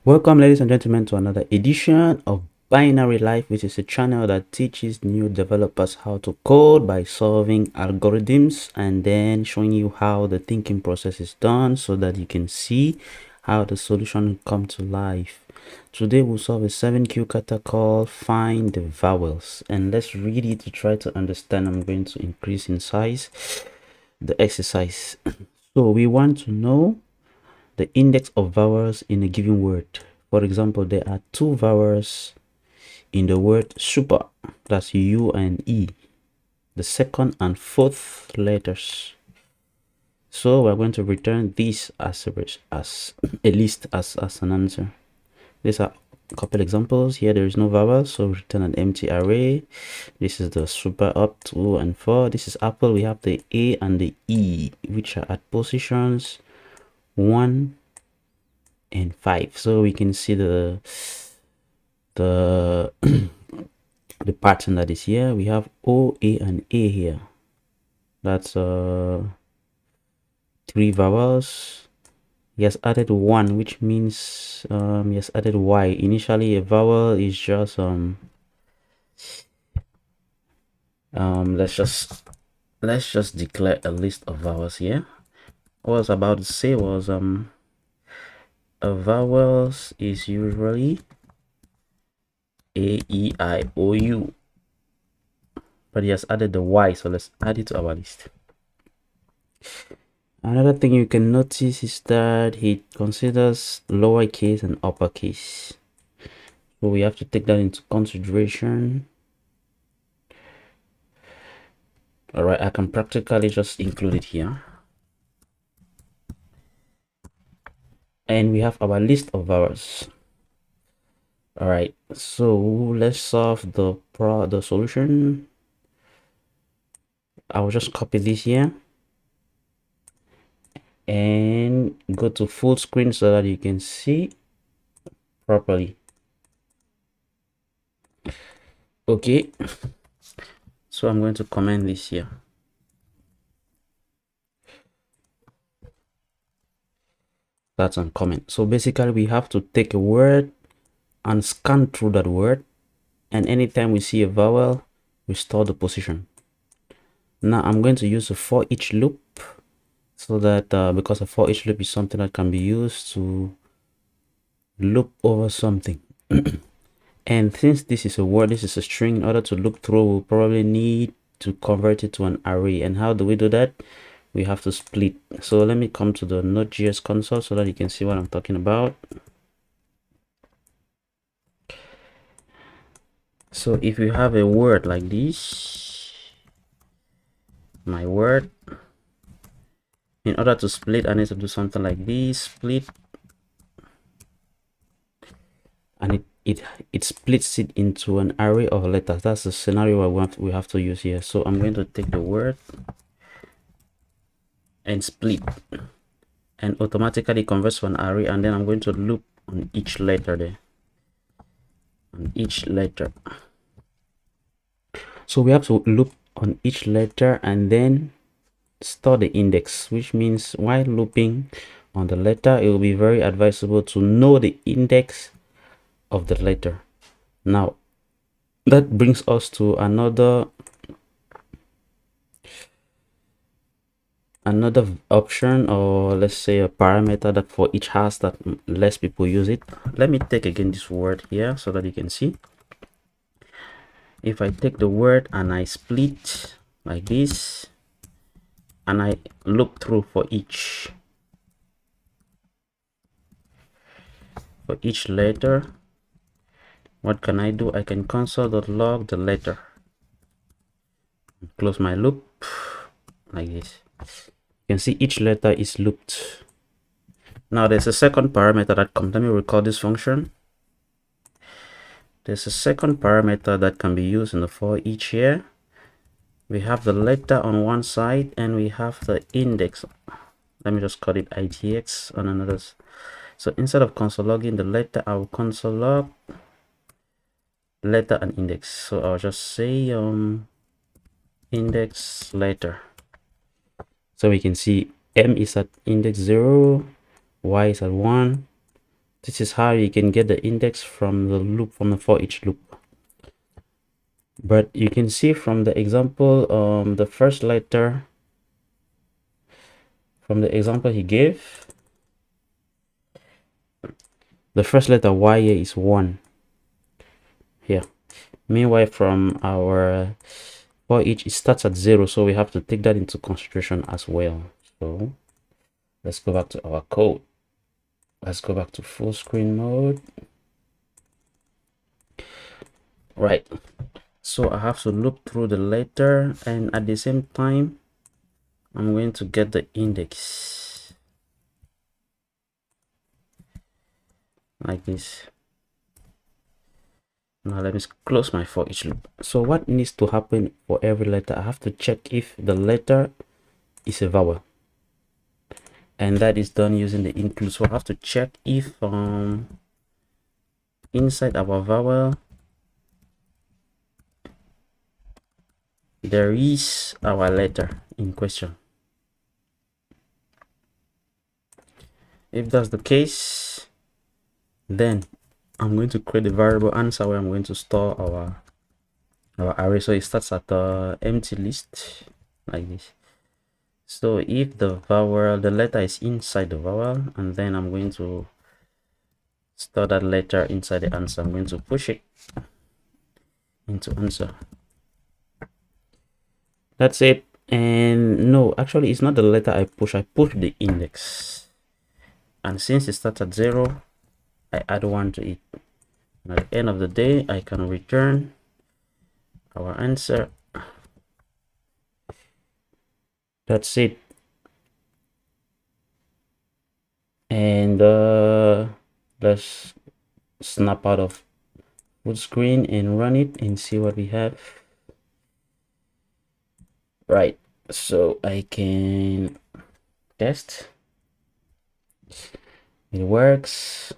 Welcome, ladies and gentlemen, to another edition of Binary Life, which is a channel that teaches new developers how to code by solving algorithms and then showing you how the thinking process is done so that you can see how the solution come to life. Today we'll solve a 7Q kata called Find the Vowels, and let's read it to try to understand. I'm going to increase in size the exercise. So we want to know the index of vowels in a given word. For example, there are 2 vowels in the word super, that's U and E, the second and fourth letters. So we're going to return this as a list as an answer. These are a couple examples. Here there is no vowel, so return an empty array. This is the super up 2 and 4. This is apple. We have the A and the E, which are at positions 1 and 5. So we can see the the pattern that is here. We have O, A, and A here. That's 3 vowels. He has added 1, which means he has added Y. Initially a vowel is just let's just declare a list of vowels here. What I was about to say was a vowels is usually A, E, I, O, U, but he has added the Y, so let's add it to our list. Another thing you can notice is that he considers lowercase and uppercase, so we have to take that into consideration. All right, I can practically just include it here. And we have our list of vowels. All right, so let's solve the solution. I will just copy this here and go to full screen so that you can see properly. Okay, so I'm going to comment this here. That's on comment. So basically we have to take a word and scan through that word, and anytime we see a vowel, we store the position. Now I'm going to use a for each loop, so that because a for each loop is something that can be used to loop over something. And since this is a word, this is a string, in order to look through, we'll probably need to convert it to an array. And how do we do that? We have to split. So let me come to the Node.js console so that you can see what I'm talking about. So if you have a word like this, my word, in order to split, I need to do something like this, split, and it splits it into an array of letters. That's the scenario we have to use here. So I'm going to take the word and split, and automatically converts to an array, and then I'm going to loop on each letter there, on each letter. So we have to loop on each letter and then store the index, which means while looping on the letter, it will be very advisable to know the index of the letter. Now that brings us to another option, or let's say a parameter that for each has that less people use it. Let me take again this word here so that you can see. If I take the word and I split like this and I loop through for each letter, what can I do? I can console.log the letter, close my loop like this. You can see each letter is looped. Now there's a second parameter that comes. Let me record this function. There's a second parameter that can be used in the for each here. We have the letter on one side and we have the index. Let me just call it ITX on another. So instead of console logging the letter, I will console log letter and index. So I'll just say index letter. So we can see M is at index 0, Y is at 1, This is how you can get the index from the loop, from the for each loop. But you can see from the example, the first letter, from the example he gave, the first letter Y here is 1 here. Meanwhile, from our for each, it starts at 0, so we have to take that into consideration as well. So let's go back to our code. Let's go back to full screen mode. Right, so I have to loop through the letter, and at the same time I'm going to get the index like this. Now let me close my for each loop. So what needs to happen for every letter? I have to check if the letter is a vowel, and that is done using the include. So I have to check if inside our vowel there is our letter in question. If that's the case, then I'm going to create a variable answer where I'm going to store our array. So it starts at the empty list like this. So if the vowel, the letter is inside the vowel, and then I'm going to store that letter inside the answer. I'm going to push it into answer. That's it. And no, actually it's not the letter I push the index, and since it starts at 0, I add 1 to it. And at the end of the day, I can return our answer. That's it. And let's snap out of full screen and run it and see what we have. Right, so I can test it works,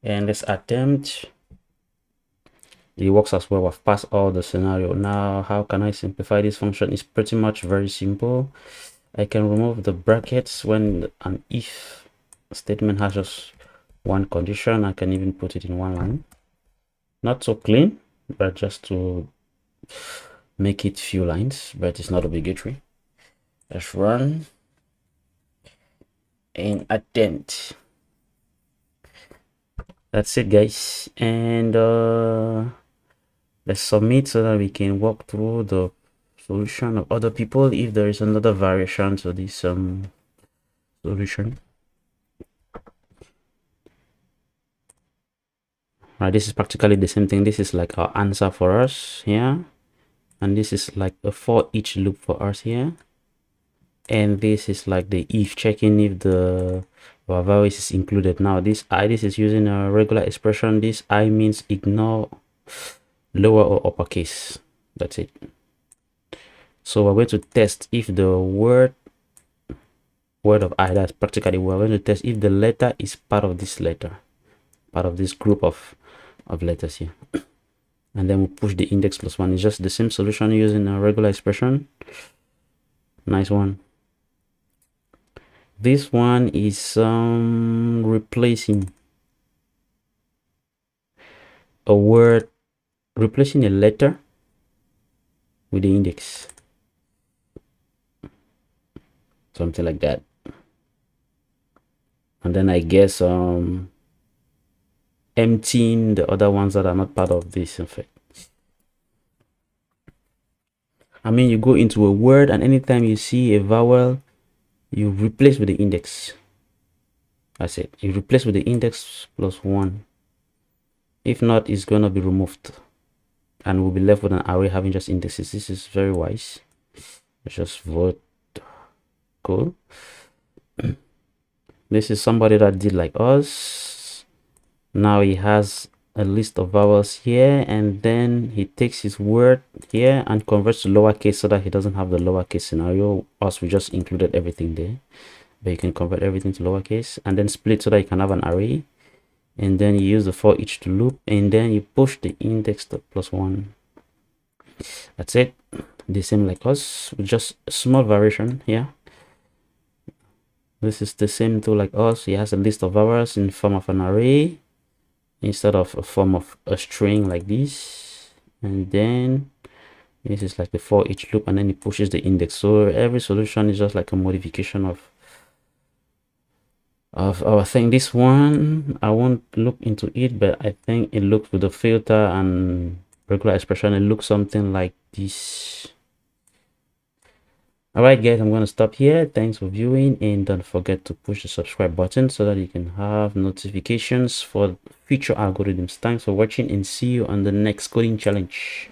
and let's attempt. It works as well. I've passed all the scenario. Now how can I simplify this function? It's pretty much very simple. I can remove the brackets when an if statement has just one condition. I can even put it in one line, not so clean, but just to make it few lines, but it's not obligatory. Let's run and attempt. That's it, guys, and let's submit so that we can walk through the solution of other people if there is another variation to this solution. Right, this is practically the same thing. This is like our answer for us here, and this is like a for each loop for us here, and this is like the if, checking if the vowels is included. Now this this is using a regular expression. This I means ignore lower or uppercase. That's it. So we're going to test if the word of I, that's practically we're going to test if the letter is part of this letter, part of this group of letters here, and then we push the index +1. It's just the same solution using a regular expression. Nice one. This one is replacing a word, replacing a letter with the index, something like that. And then I guess emptying the other ones that are not part of this. In fact, I mean, you go into a word, and anytime you see a vowel, you replace with the index. That's it. You replace with the index +1. If not, it's gonna be removed, and we'll be left with an array having just indexes. This is very wise. Let's just vote. Cool. This is somebody that did like us. Now he has a list of vowels here, and then he takes his word here and converts to lowercase so that he doesn't have the lowercase scenario. Us, we just included everything there, but you can convert everything to lowercase and then split so that you can have an array. And then you use the for each to loop, and then you push the index to +1. That's it. The same like us, with just a small variation here. This is the same tool like us. It has a list of vowels in form of an array instead of a form of a string like this. And then this is like the for each loop, and then it pushes the index. So every solution is just like a modification of our thing. This one I won't look into it, but I think it looks with the filter and regular expression, it looks something like this. Alright guys, I'm going to stop here. Thanks for viewing, and don't forget to push the subscribe button so that you can have notifications for future algorithms. Thanks for watching, and see you on the next coding challenge.